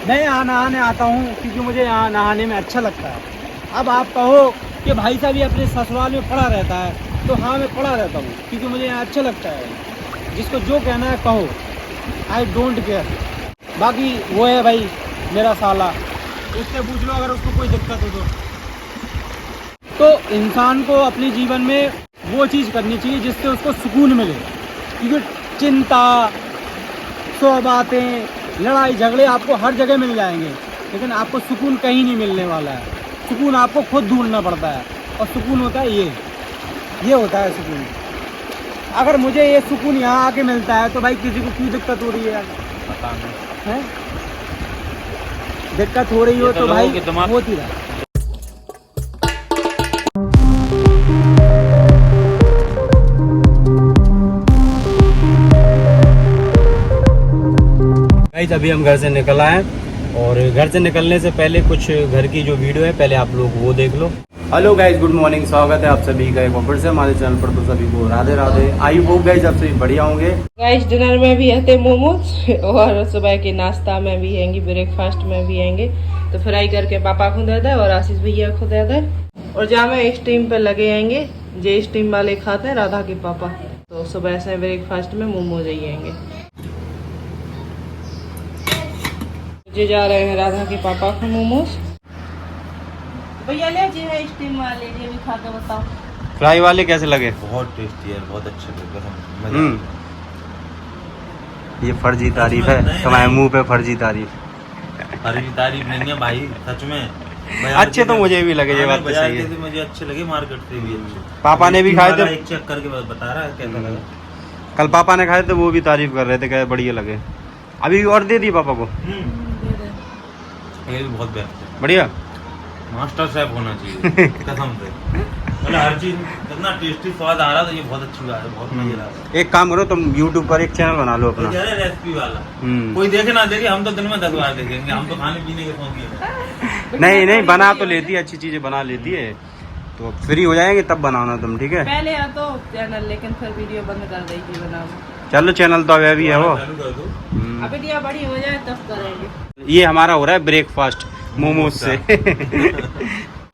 मैं यहाँ नहाने आता हूँ क्योंकि मुझे यहाँ नहाने में अच्छा लगता है। अब आप कहो कि भाई साहब ये अपने ससुराल में पड़ा रहता है, तो हाँ मैं पड़ा रहता हूँ क्योंकि मुझे यहाँ अच्छा लगता है। जिसको जो कहना है कहो, आई डोंट केयर। बाकी वो है भाई मेरा साला, उससे पूछ लो अगर उसको कोई दिक्कत हो तो इंसान को अपने जीवन में वो चीज़ करनी चाहिए जिससे उसको सुकून मिले, क्योंकि चिंता, सौ बातें, लड़ाई झगड़े आपको हर जगह मिल जाएंगे, लेकिन आपको सुकून कहीं नहीं मिलने वाला है। सुकून आपको खुद ढूंढना पड़ता है, और सुकून होता है ये होता है सुकून। अगर मुझे ये सुकून यहाँ आके मिलता है तो भाई किसी को क्यों दिक्कत हो रही है यार? पता नहीं है दिक्कत हो रही हो तो भाई होती रहा। गाइस अभी हम घर से निकल आए, और घर से निकलने से पहले कुछ घर की जो वीडियो है पहले आप लोग वो देख लो। हेलो गाइस, गुड मॉर्निंग, स्वागत है आप सभी का एक बार फिर से हमारे चैनल पर। तो सभी को Radhe Radhe. I hope guys आप सभी बढ़िया होंगे। गाइस डिनर में भी है मोमोज, और सुबह के नाश्ता में भी आएंगे, ब्रेकफास्ट में भी आएंगे। तो फ्राई करके पापा को दे दे और आशीष भैया को दे दे, और जहाँ में स्टीम पे लगे आएंगे, जे स्टीम वाले खाते हैं राधा के पापा, तो सुबह से ब्रेकफास्ट में मोमोज ही आएंगे। जे जा रहे हैं राधा के पापा को मोमोज। भैया ले जी है स्टीम वाले, ये भी खा के बताओ। फ्राई वाले कैसे लगे? बहुत टेस्टी है, बहुत अच्छे लगे। ये फर्जी तारीफ है, तुम्हारे मुंह पे फर्जी तारीफ। फर्जी तारीफ नहीं है भाई, सच में अच्छे तो मुझे भी लगे, ये बात तो सही है। मुझे अच्छे लगे, मार्केट से भी अच्छे। पापा ने भी खाए थे, एक चेक करके बता रहा है कैसा लगा। कल पापा ने खाए थे, वो भी तारीफ कर रहे थे, कहे बढ़िया लगे। अभी और दे दी पापा को। ये भी बहुत बेस्ट है, बढ़िया। मास्टर शेफ होना चाहिए कसम से। मतलब हर चीज इतना टेस्टी स्वाद आ रहा, तो ये बहुत अच्छी बात है, बहुत मजा आ रहा है। एक काम करो तुम YouTube पर एक चैनल बना लो अपना, रेसिपी वाला। कोई देखे ना देखे, हम तो दिन में 10 बार देखेंगे, हम तो खाने पीने के शौकीन हैं। नहीं बना तो लेती है, अच्छी चीजें बना लेती है। तो फ्री हो जाएंगे तब बनाना तुम, ठीक है? पहले आ तो चैनल, लेकिन फिर वीडियो बंद कर देगी बनाना। चलो चैनल तो अभी है वो। अब वीडियो बड़ी हो जाए तब करेंगे। ये हमारा हो रहा है ब्रेकफास्ट मोमोज से।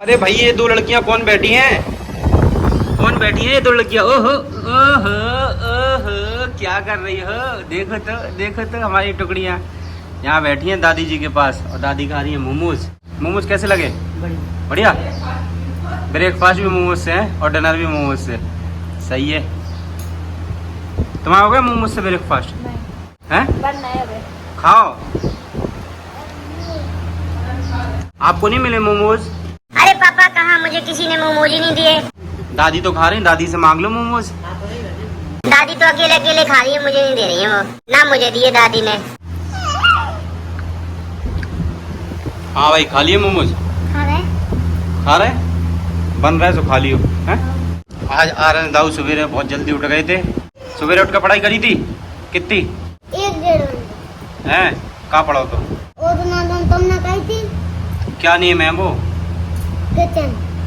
अरे भाई ये दो लड़कियां कौन बैठी हैं? कौन बैठी हैं ये दो लड़कियां? ओहो ओहो ओहो, क्या कर रही हो? देखो तो हमारी टुकड़ियां यहाँ बैठी हैं दादी जी के पास, और दादी खा रही है मोमोज। मोमोज कैसे लगे? बढ़िया। ब्रेकफास्ट भी मोमोज से है और डिनर भी मोमोज से। सही है। तुम्हारा हो गया मोमोज से ब्रेकफास्ट? हैं? खाओ। आपको नहीं मिले मोमोज? अरे पापा कहाँ, मुझे किसी ने मोमोज ही नहीं दिए। दादी तो खा रही, दादी से मांग लो मोमोज। दादी तो अकेले अकेले खा रही है, मुझे नहीं दे रही है वो, ना मुझे दिए दादी ने। हाँ भाई खा लिए मोमोज? खा रहे बन रहा है तो खा लियो। हैं? आज आ रहे हैं दाऊ सवेरे, बहुत जल्दी उठ गए थे। सवेरे उठ कर पढ़ाई करी थी कितनी? 1-1.5 हैं? कहाँ पढ़ा तो? तुमने कही थी क्या नेम है वो?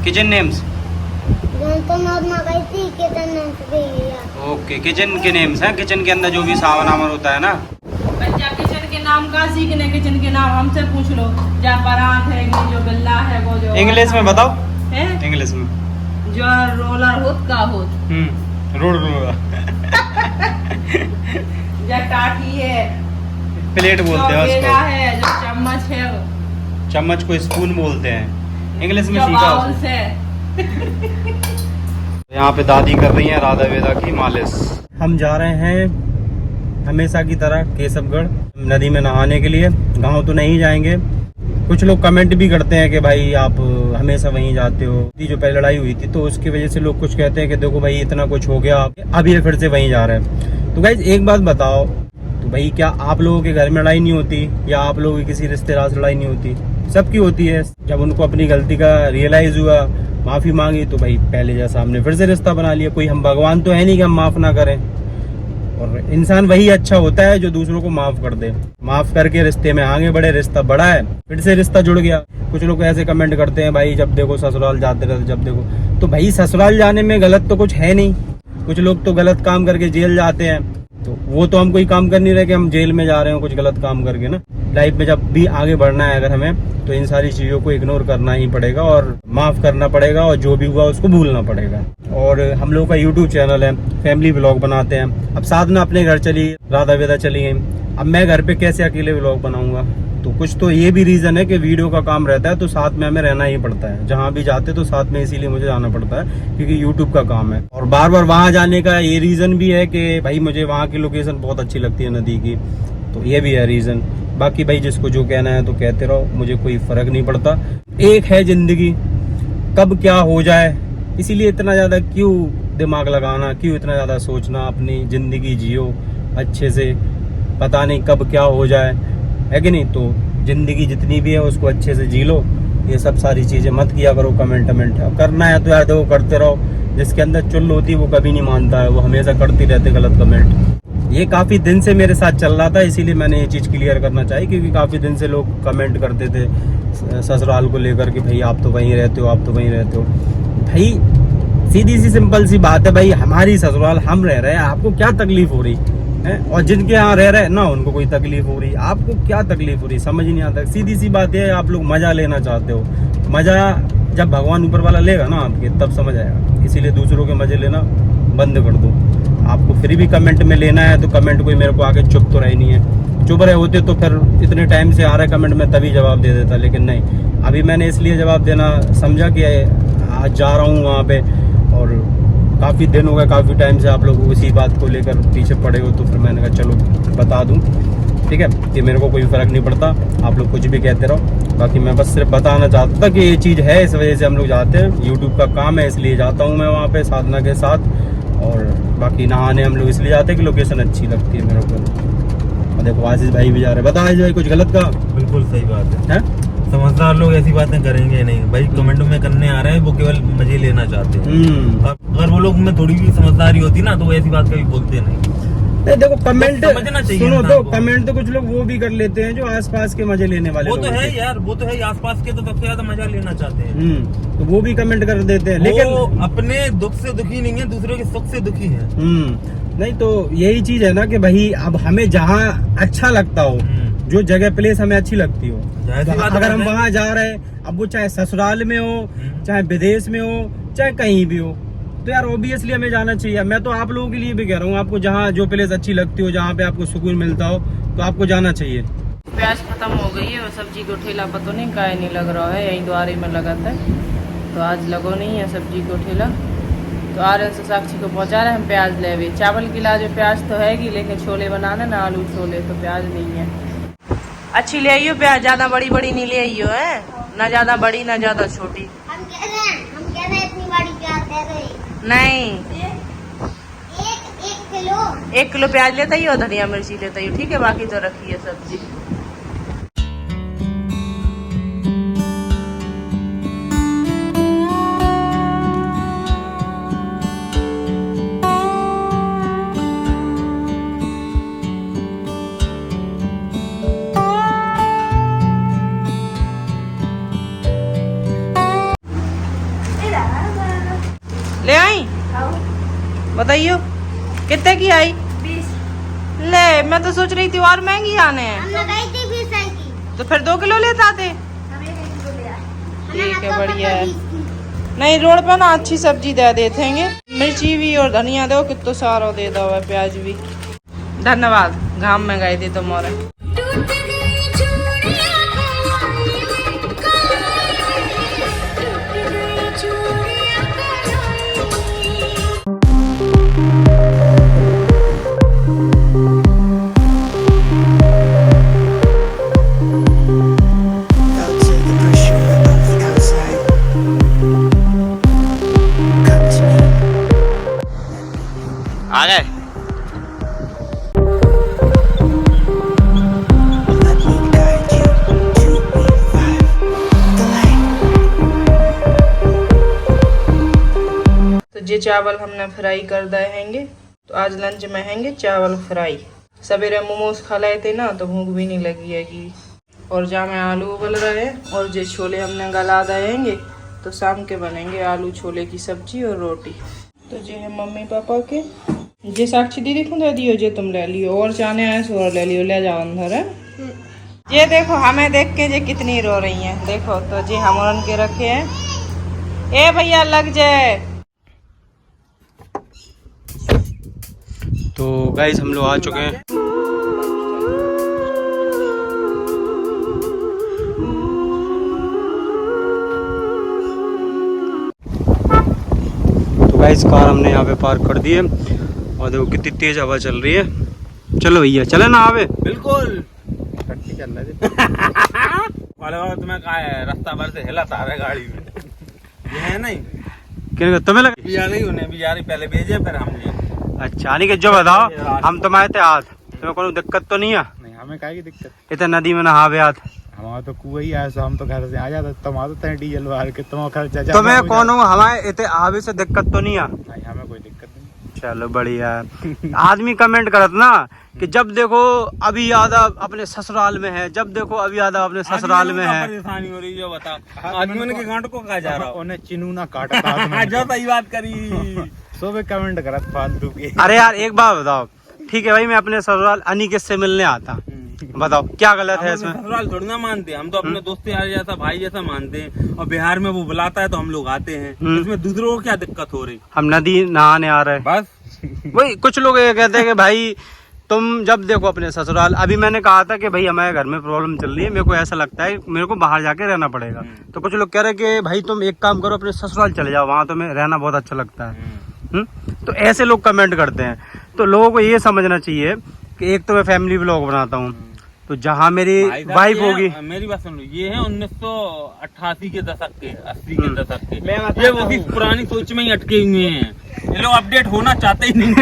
Kitchen names. तुमने कही थी किचन नेम्स। ओके, किचन के नेम्स हैं, किचन के अंदर जो भी सामान वामान होता है ना। बच्चा किचन के नाम का सीखने, किचन के नाम हमसे पूछ लो। जो परात है, जो बिल्ला है, वो जो इंग्लिश में बताओ। है इंग्लिश में जो रोलर होत का होत। Road roller. जो टाटी है, प्लेट बोलते हैं जो उसको। है, जो चम्मच है, चम्मच को स्पून बोलते हैं, इंग्लिश में जो सीखा। बाउल्स है। यहाँ पे दादी कर रही है राधा वेदा की मालिश। हम जा रहे हैं हमेशा की तरह केशवगढ़ नदी में नहाने के लिए। गांव तो नहीं जाएंगे। कुछ लोग कमेंट भी करते हैं कि भाई आप हमेशा वहीं जाते हो। जो पहले लड़ाई हुई थी तो उसकी वजह से लोग कुछ कहते हैं कि देखो भाई इतना कुछ हो गया, अब ये फिर से वहीं जा रहे हैं। तो गाइज एक बात बताओ, तो भाई क्या आप लोगों के घर में लड़ाई नहीं होती, या आप लोगों की किसी रिश्तेदार से लड़ाई नहीं होती? सबकी होती है। जब उनको अपनी गलती का रियलाइज हुआ, माफी मांगी, तो भाई पहले जैसा हमने फिर से रिश्ता बना लिया। कोई हम भगवान तो है नहीं कि हम माफ ना करें। और इंसान वही अच्छा होता है जो दूसरों को माफ कर दे। माफ करके रिश्ते में आगे बढ़े, रिश्ता बड़ा है, फिर से रिश्ता जुड़ गया। कुछ लोग ऐसे कमेंट करते हैं भाई जब देखो ससुराल जाते रहते, जब देखो। तो भाई ससुराल जाने में गलत तो कुछ है नहीं। कुछ लोग तो गलत काम करके जेल जाते हैं, तो वो तो हम कोई काम कर नहीं रहे कि हम जेल में जा रहे हो कुछ गलत काम करके ना। लाइफ में जब भी आगे बढ़ना है अगर हमें, तो इन सारी चीज़ों को इग्नोर करना ही पड़ेगा और माफ़ करना पड़ेगा, और जो भी हुआ उसको भूलना पड़ेगा। और हम लोग का यूट्यूब चैनल है, फैमिली व्लॉग बनाते हैं। अब साधना अपने घर चली, राधा वेदा चली गई, अब मैं घर पे कैसे अकेले व्लॉग बनाऊंगा? तो कुछ तो ये भी रीज़न है कि वीडियो का काम रहता है तो साथ में हमें रहना ही पड़ता है, जहाँ भी जाते तो साथ में, इसीलिए मुझे जाना पड़ता है क्योंकि यूट्यूब का काम है। और बार बार वहाँ जाने का ये रीज़न भी है कि भाई मुझे वहाँ की लोकेशन बहुत अच्छी लगती है नदी की, तो ये भी है रीज़न। बाकी भाई जिसको जो कहना है तो कहते रहो, मुझे कोई फ़र्क नहीं पड़ता। एक है ज़िंदगी, कब क्या हो जाए, इसीलिए इतना ज़्यादा क्यों दिमाग लगाना, क्यों इतना ज़्यादा सोचना। अपनी ज़िंदगी जियो अच्छे से, पता नहीं कब क्या हो जाए, है कि नहीं? तो ज़िंदगी जितनी भी है उसको अच्छे से जी लो। ये सब सारी चीज़ें मत किया करो कमेंट करना है तो यार देखो करते रहो। जिसके अंदर चुल होती है वो कभी नहीं मानता है, वो हमेशा करती रहते गलत कमेंट। ये काफ़ी दिन से मेरे साथ चल रहा था, इसीलिए मैंने ये चीज़ क्लियर करना चाहिए, क्योंकि काफ़ी दिन से लोग कमेंट करते थे ससुराल को लेकर कि भाई आप तो वहीं रहते हो, आप तो वहीं रहते हो। भाई सीधी सी सिंपल सी बात है, भाई हमारी ससुराल हम रह रहे हैं, आपको क्या तकलीफ हो रही है? और जिनके यहाँ रह रहे हैं ना उनको कोई तकलीफ हो रही, आपको क्या तकलीफ हो रही, समझ ही नहीं आता। सीधी सी बात है, आप लोग मजा लेना चाहते हो, मजा जब भगवान ऊपर वाला लेगा ना आपके तब समझ आएगा। इसीलिए दूसरों के मजे लेना बंद कर दो। आपको फिर भी कमेंट में लेना है तो कमेंट कोई मेरे को आगे चुप तो रही नहीं है। चुप रहे होते तो फिर इतने टाइम से आ रहा है कमेंट में तभी जवाब दे देता, लेकिन नहीं, अभी मैंने इसलिए जवाब देना समझा कि आज जा रहा हूँ वहाँ पे और काफ़ी दिन हो गए, काफ़ी टाइम से आप लोग उसी बात को लेकर पीछे पड़े हो, तो फिर मैंने कहा चलो बता दूं, ठीक है, कि मेरे को कोई फ़र्क नहीं पड़ता, आप लोग कुछ भी कहते रहो। बाकी मैं बस सिर्फ बताना चाहता था कि ये चीज़ है, इस वजह से हम लोग जाते हैं, यूट्यूब का काम है इसलिए जाता हूँ मैं वहाँ पे साधना के साथ। और बाकी नहाने हम लोग इसलिए जाते हैं कि लोकेशन अच्छी लगती है मेरे को। और देखो आशीष भाई भी जा रहे हैं, बता आशीष भाई कुछ गलत कहा? बिल्कुल सही बात है। समझदार लोग ऐसी बातें करेंगे नहीं भाई, कमेंट में करने आ रहे हैं, वो केवल मजे लेना चाहते हैं। अगर वो लोग में थोड़ी भी समझदारी होती ना तो वो ऐसी बात कभी बोलते नहीं। देखो कमेंट समझना चाहिए, सुनो तो कमेंट तो कुछ लोग वो भी कर लेते हैं जो आसपास के मजे लेने वाले, वो तो है यार, वो तो है, आसपास के तो सबसे ज्यादा मजा लेना चाहते हैं। तो वो भी कमेंट कर देते हैं, लेकिन अपने दुख से दुखी नहीं है, दूसरों के सुख से दुखी है। नहीं तो यही चीज है ना कि भाई अब हमें जहाँ अच्छा लगता हो, जो जगह प्लेस हमें अच्छी लगती हो, तो अगर हम वहाँ जा रहे हैं, अब वो चाहे ससुराल में हो, चाहे विदेश में हो, चाहे कहीं भी हो, तो यार ऑब्वियसली हमें जाना चाहिए। मैं तो आप लोगों के लिए भी कह रहा हूँ, आपको जहाँ जो प्लेस अच्छी लगती हो, जहाँ पे आपको सुकून मिलता हो, तो आपको जाना चाहिए। प्याज खत्म हो गई है और सब्जी को ठेला पता नहीं काहे नहीं लग रहा है, यहीं द्वारे में लगा था, तो आज लगो नहीं है सब्जी को ठेला। तो आर्यन से साक्षी को पहुँचा रहे हम प्याज ले हुए। चावल की लाज में प्याज तो है, लेकिन छोले बनाने ना, आलू छोले, तो प्याज नहीं है। अच्छी ले आइयो प्याज, ज्यादा बड़ी बड़ी नहीं ले आइयो है, ना ज्यादा बड़ी ना ज्यादा छोटी। हम कह रहे हैं इतनी बड़ी प्याज दे रही नहीं, एक किलो 1 किलो प्याज लेता ही हो, धनिया मिर्ची लेता ही हो, ठीक है, बाकी तो रखी है सब्जी। ले आई, बताइयो कितने की आई? 20। ले, मैं तो सोच रही थी और महंगी आने हैं। हम लगाई थी 20 की, तो फिर 2 किलो लेता आते। हम 1 किलो ले आए। ठीक है, बढ़िया है। नहीं, रोड पे ना अच्छी सब्जी दे देते हैं, मिर्ची भी और धनिया दो, कितना सारा दे दो, प्याज भी। धन्यवाद, घाम में गए थे तुम और। आ गए। तो ये चावल हमने फ्राई कर दिए हैंगे, तो आज लंच में हैंगे चावल फ्राई। सवेरे मोमोज खा लाए थे ना, तो भूख भी नहीं लगी हैगी। और जहाँ में आलू उबल रहे हैं और जो छोले हमने गला दिए हैंगे, तो शाम के बनेंगे आलू छोले की सब्जी और रोटी। तो ये है मम्मी पापा के, जे साक्षी दीदी को दे दियो, जे तुम ले लियो, और जाने आए सो और ले लियो, ले जाओ अंदर है। ये देखो हमें देख के जे कितनी रो रही हैं, देखो तो जी हम के रखे हैं। ए भैया लग जाए। तो गाइस हम लोग आ चुके हैं। तो गाइस कार हमने यहाँ पे पार्क कर दी है और देखो कितनी तेज हवा चल रही है। चलो भैया चले ना आवे। बिल्कुल चल रहा तुम्हें कहा है, रास्ता भर से हिला तारे गाड़ी में ये है नहीं क्या तुम्हें लगा बिजारी उन्हें बिजारी पहले भेजे फिर हमने। अच्छा नहीं कि जो बताओ हम तुम आए थे आज, तुम्हें कोई दिक्कत तो नहीं है? नहीं हमें काहे की दिक्कत, इतना नदी में नहावे आज हमारा तो कुआ ही आया, हम तो घर से आ जाते, तुम आते हैं डीजल बाहर के, तुम खर्चा तुम्हें कौन हो, हमारे इतने आवे से दिक्कत तो नहीं है? नहीं हमें कोई दिक्कत नहीं। चलो बढ़िया है। आदमी कमेंट करत ना कि जब देखो अभी यादव अपने ससुराल में है, जब देखो अभी यादव अपने ससुराल में है। परेशानी हो रही है बता, आदमी के गांठ को कहा जा रहा है, उन्हें चिनू ना काटा जो सही बात करी सो भी कमेंट करत फालतू के। अरे यार एक बात बताओ, ठीक है भाई मैं अपने ससुराल अनिकेत से मिलने आता, बताओ क्या गलत है इसमें? ससुराल थोड़ी ना मानते, हम तो अपने दोस्त यार जैसा भाई जैसा मानते हैं, और बिहार में वो बुलाता है तो हम लोग आते हैं, इसमें दूसरों को क्या दिक्कत हो रही? हम नदी नहाने आ रहे हैं बस वही। कुछ लोग ये कहते हैं कि भाई तुम जब देखो अपने ससुराल, अभी मैंने कहा था कि भाई हमारे घर में प्रॉब्लम चल रही है, मेरे को ऐसा लगता है मेरे को बाहर जाके रहना पड़ेगा, तो कुछ लोग कह रहे हैं कि भाई तुम एक काम करो अपने ससुराल चले जाओ, वहाँ तुम्हें रहना बहुत अच्छा लगता है। तो ऐसे लोग कमेंट करते हैं। तो लोगों को ये समझना चाहिए कि एक तो मैं फैमिली व्लॉग बनाता हूँ, तो जहाँ मेरी वाइफ होगी, मेरी बात सुन लो, ये है 1988 के दशक के, 80 के दशक के, ये उसी पुरानी सोच में ही अटके हुए हैं, ये लोग अपडेट होना चाहते ही नहीं।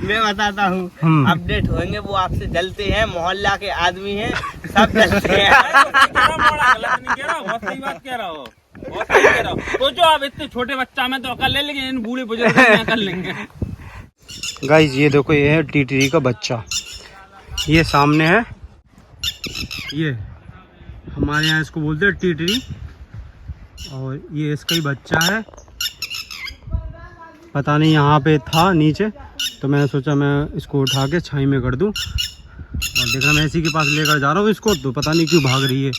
मैं बताता हूँ अपडेट होंगे, वो आपसे जलते हैं, मोहल्ला के आदमी हैं, सब जलते हैं। गलत नहीं कह रहा, बहुत सही बात कह रहा हो, बहुत सही कह रहा हो। तो जो आप इतने छोटे बच्चा में तो अकल ले लेंगे, इन बूढ़े बुजुर्ग में अकल लेंगे। गाइस ये देखो ये है टीटरी का बच्चा, ये सामने है, ये हमारे यहाँ इसको बोलते हैं टीटरी, और ये इसका ही बच्चा है। पता नहीं यहाँ पे था नीचे, तो मैंने सोचा मैं इसको उठा के छाई में कर दूं, और देखना मैं इसी के पास लेकर जा रहा हूँ इसको, तो पता नहीं क्यों भाग रही है।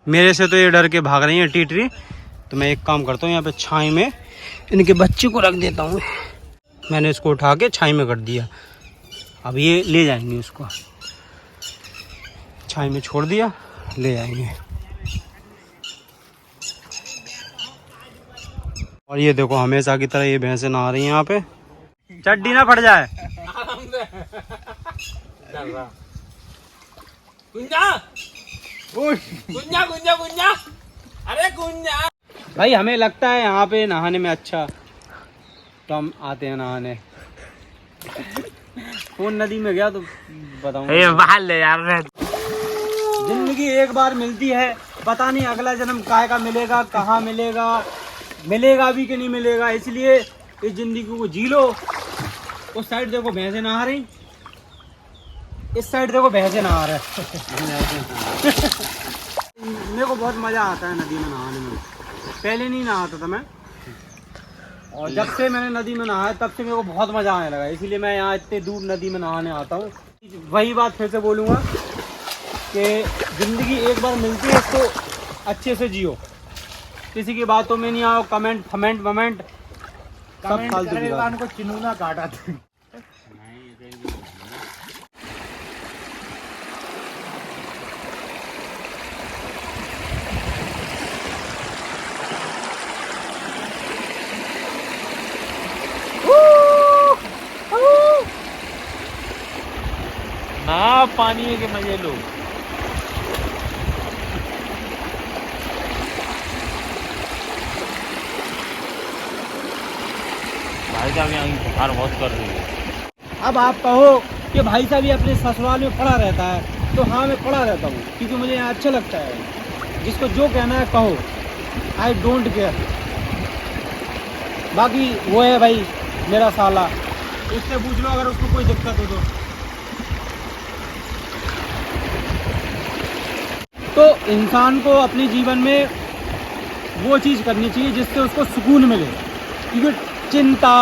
मेरे से तो ये डर के भाग रही है टीटरी, तो मैं एक काम करता हूँ यहाँ पे छाई में इनके बच्चे को रख देता हूँ। मैंने इसको उठा के छाई में कर दिया, अब ये ले जाएंगे उसको, छाई में छोड़ दिया, ले जाएंगे। और ये देखो हमेशा की तरह ये भैंसें नहा रही हैं यहाँ पे, चड्डी ना फट जाए। गुंजा गुंजा गुंजा गुंजा, अरे गुंजा भाई हमें लगता है यहाँ पे नहाने में अच्छा, तो हम आते हैं नहाने। कौन नदी में गया तो बताऊंगा। बाहर ले यार, जिंदगी एक बार मिलती है, पता नहीं अगला जन्म काहे का मिलेगा, कहाँ मिलेगा, मिलेगा भी कि नहीं मिलेगा, इसलिए इस जिंदगी को जी लो। उस साइड देखो भैंसे नहा रही, इस साइड देखो भैंसे नहा रहे। मेरे को बहुत मजा आता है नदी में नहाने में, पहले नहीं नहाता था मैं, और जब से मैंने नदी में नहाया तब से मेरे को बहुत मजा आने लगा, इसीलिए मैं यहाँ इतने दूर नदी में नहाने आता हूँ। वही बात फिर से बोलूँगा कि जिंदगी एक बार मिलती है, इसको अच्छे से जियो, किसी की बातों में नहीं आओ, कमेंट फमेंट वमेंट सब फालतू की बात। को चिनू ना काटा। ना पानी के मजे लो। भाई साहब यहाँ की बुखार बहुत कर रही है। अब आप कहो कि भाई साहब ये अपने ससुराल में पड़ा रहता है, तो हाँ मैं पड़ा रहता हूँ क्योंकि मुझे यहाँ अच्छा लगता है। जिसको जो कहना है कहो, आई डोंट केयर। बाकी वो है भाई मेरा साला, उससे पूछ लो अगर उसको कोई दिक्कत हो तो। तो इंसान को अपने जीवन में वो चीज़ करनी चाहिए जिससे उसको सुकून मिले, क्योंकि चिंता,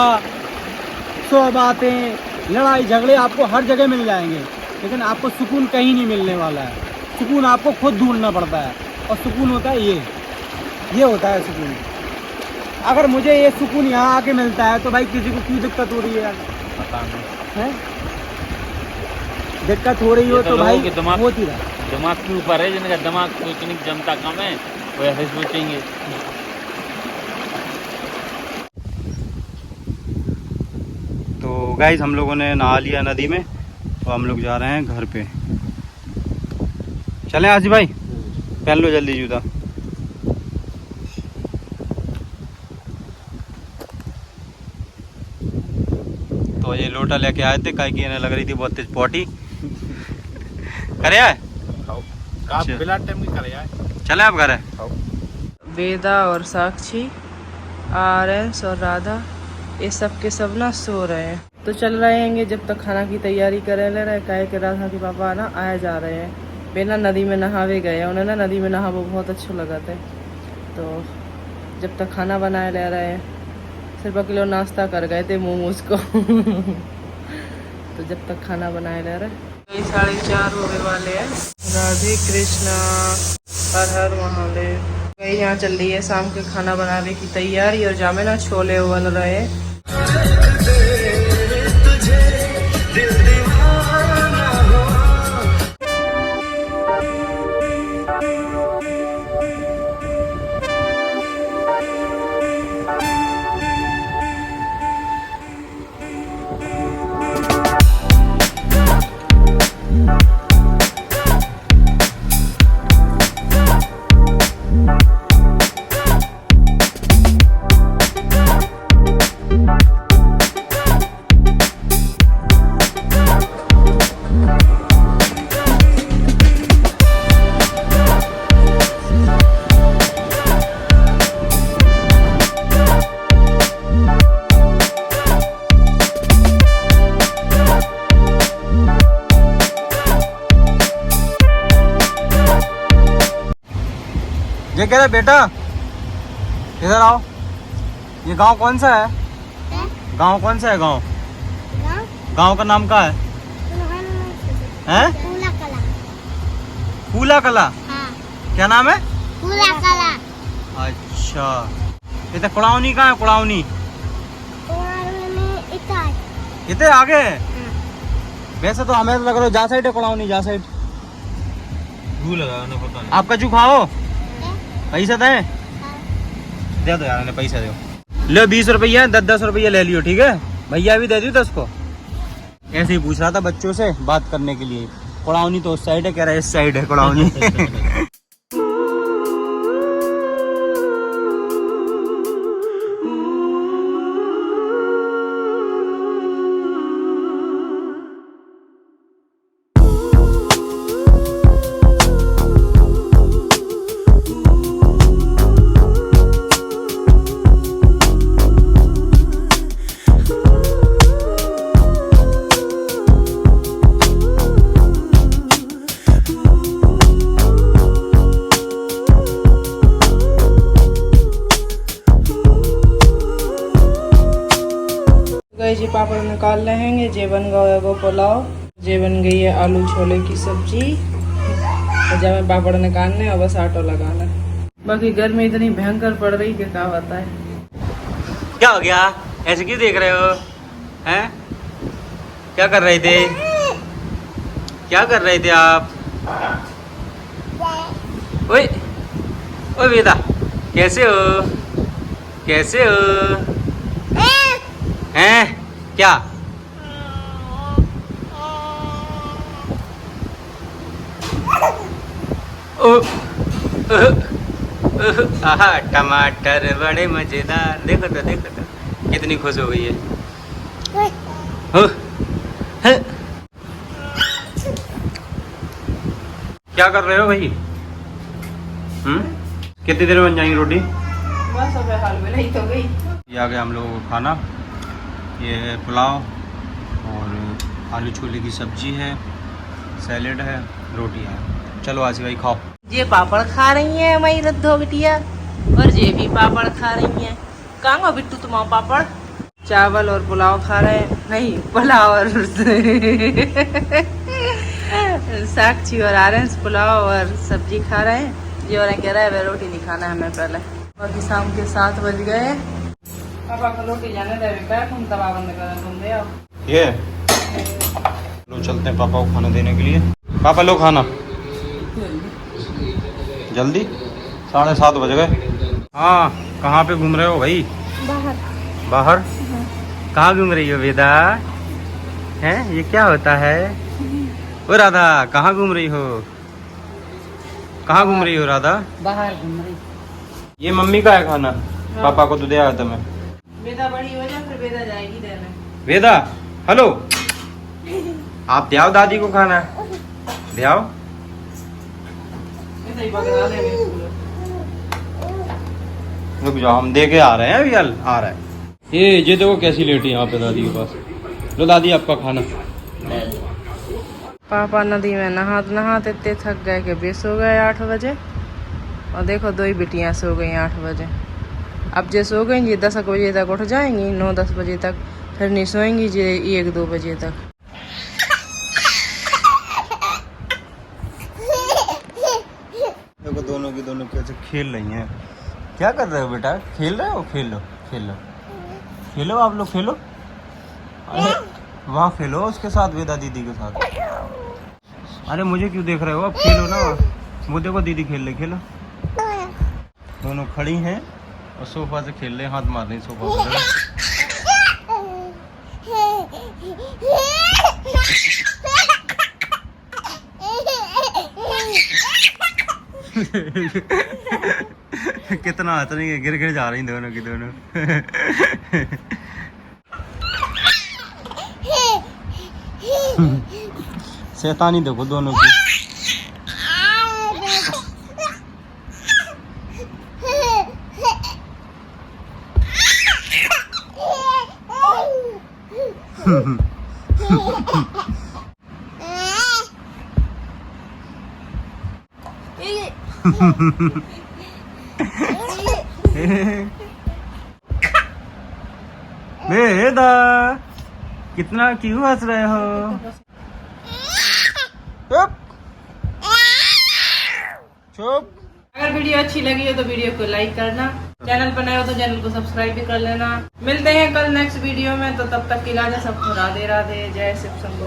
सौ बातें, लड़ाई झगड़े आपको हर जगह मिल जाएंगे, लेकिन आपको सुकून कहीं नहीं मिलने वाला है। सुकून आपको खुद ढूंढना पड़ता है, और सुकून होता है ये होता है सुकून। अगर मुझे ये सुकून यहाँ आके मिलता है तो भाई किसी को क्यों दिक्कत हो रही है यार? पता नहीं है? दिक्कत हो रही हो तो भाई होती रहा। दिमाग के ऊपर है, जिनका दिमाग सोचने की क्षमता कम है वो ऐसे सोचेंगे। तो गाइस हम लोगों ने नहा लिया नदी में, तो हम लोग जा रहे हैं घर पे। चलें आसिफ भाई, पहन लो जल्दी जूता। तो ये लोटा लेके आए थे, काहे की इन्हें लग रही थी बहुत तेज पॉटी। करे आए चले आप घर है। वेदा और साक्षी, आरएस और राधा, ये सब के सब ना सो रहे हैं। तो चल रहे हैं जब तक खाना की तैयारी करे ले रहे। काहे के राधा के पापा ना आए जा रहे हैं, बिना नदी में नहावे गए। उन्हें ना नदी में नहावो बहुत अच्छा लगा था। तो जब तक खाना बनाए ले रहे हैं, सिर्फ किलो नाश्ता कर गए थे मोमोज को। तो जब तक खाना बनाए ले रहे, 4:30 होने वाले हैं। राधे कृष्णा, हर हर महादेव। यहाँ चल रही है शाम के खाना बनाने की तैयारी, और जामे ना छोले बन रहे हैं। ये कह रहे बेटा इधर आओ, ये गांव कौन सा है? गांव कौन सा है? गांव का नाम क्या है? हैं? फूला कला। क्या नाम है? फूला कला। अच्छा, ये तो कुड़ावनी कहाँ है? कुड़ावनी इतने आगे है। वैसे तो हमें लग रहा है जा साइड है कुड़ावनी, जा साइड। लगा पता नहीं। आपका चू खाओ, पैसा दे दे दो यार, ने पैसा दो। लो 20 रुपया, 10-10 रुपया ले लियो, ठीक है? भैया भी दे दी 10 को। ऐसे ही पूछ रहा था बच्चों से बात करने के लिए। कुड़ावनी तो उस साइड है, कह रहा है इस साइड है कुड़ावनी। जी पापड़ निकाल रहे हैं। जे बन गया है वो पुलाव, जे बन गई है आलू छोले की सब्जी, और जब मैं पापड़ निकालने और बस आटो लगाना। बाकी गर्मी इतनी भयंकर पड़ रही कि क्या बताए। क्या हो गया? ऐसे क्यों देख रहे हो? हैं? क्या कर रहे थे? क्या कर रहे थे आप? ओए ओए वेदा, कैसे हो? कैसे हो? हैं? क्या? आहा, टमाटर बड़े मजेदार। देखो तो कितनी खुश हो गई है। क्या कर रहे हो भाई? कितनी देर में बन जाएंगी रोटी? बस अब हाल में नहीं तो गई। ये आ गया हम लोगों को खाना। ये है पुलाव और आलू छोले की सब्जी है, सैलेड है, रोटी है। चलो आसिफ भाई खाओ। ये पापड़ खा रही है हमारी रद्दो बिटिया, और ये भी पापड़ खा रही है। कहाँ गो बिट्टू तुम्हारा पापड़? चावल और पुलाव खा रहे हैं, नहीं पुलाव और साक्षी और आरेंस पुलाव और सब्जी खा रहे हैं। ये और कह रहा है वे रोटी नहीं खाना हमें पहले। बाकी शाम के 7 बज गए। पापा को रोटी जाने दे बेटा, तुम तवा बंद कर तुम दे आओ। ये लो चलते हैं पापा को खाना देने के लिए। पापा लो खाना जल्दी, 7:30 बज गए। हाँ कहाँ पे घूम रहे हो भाई? बाहर कहाँ घूम रही हो वेदा? हैं ये क्या होता है? ओ राधा कहाँ घूम रही हो? कहाँ घूम रही हो राधा? बाहर घूम रही। ये मम्मी का है खाना। पापा को तो दे आया था मैं। वेदा बड़ी हो जाए फिर वेदा जाएगी देने। वेदा हेलो, आप दे आओ दादी को खाना, दे आओ। वेदा ही पकड़ा ले मेरे को। रुक जाओ हम दे के आ रहे हैं अभी, आ रहा है। ये देखो कैसी लेटी यहाँ पे दादी के पास। लो दादी आपका खाना। पापा नदी में नहाते इतने थक गए कि बे सो गए 8 बजे। और देखो 2 ही बिटियां सो गई 8 बजे। अब जे सो गई ये 10 बजे तक उठ जाएंगी, 9-10 बजे तक, फिर नहीं सोएंगी जे 1-2 बजे तक। देखो दोनों की दोनों कैसे खेल रही हैं। क्या कर रहे हो बेटा? खेल रहे हो? खेलो खेलो खेलो, आप लोग खेलो। अरे वहाँ खेलो उसके साथ, वेदा दीदी के साथ। अरे मुझे क्यों देख रहे हो? अब खेलो ना, वो देखो दीदी खेल रही, खेलो। दोनों खड़ी हैं और सोफा से खेल रहे, हाथ मार रही सोफा पर। कितना हंस रही है, गिर गिर जा रही दोनों की दोनों। शैतानी देखो दोनों की। वेदा कितना क्यों हंस रहे हो? चुप चुप। अगर वीडियो अच्छी लगी हो तो वीडियो को लाइक करना, चैनल पर नए हो तो चैनल को सब्सक्राइब भी कर लेना। मिलते हैं कल नेक्स्ट वीडियो में, तो तब तक के लिए सबको राधे राधे, जय शिव शंभू।